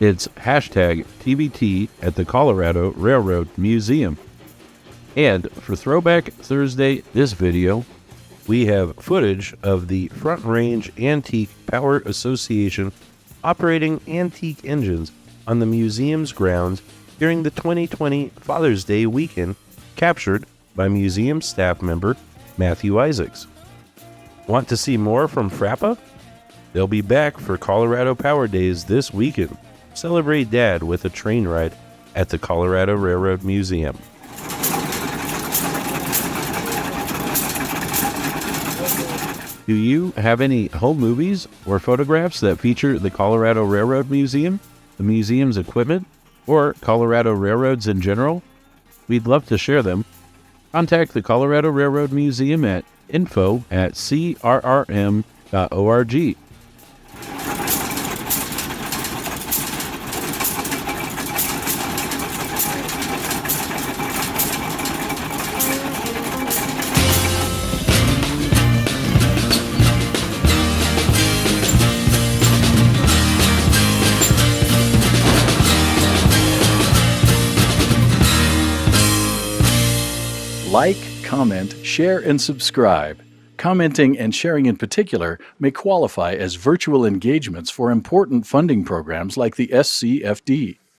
It's hashtag TBT at the Colorado Railroad Museum. And for Throwback Thursday, this video, we have footage of the Front Range Antique Power Association operating antique engines on the museum's grounds during the 2020 Father's Day weekend, captured by museum staff member Matthew Isaacs. Want to see more from FRAPA? They'll be back for Colorado Power Days this weekend. Celebrate Dad with a train ride at the Colorado Railroad Museum. Do you have any home movies or photographs that feature the Colorado Railroad Museum, the museum's equipment, or Colorado railroads in general? We'd love to share them. Contact the Colorado Railroad Museum at info@crrm.org. Like, comment, share, and subscribe. Commenting and sharing in particular may qualify as virtual engagements for important funding programs like the SCFD.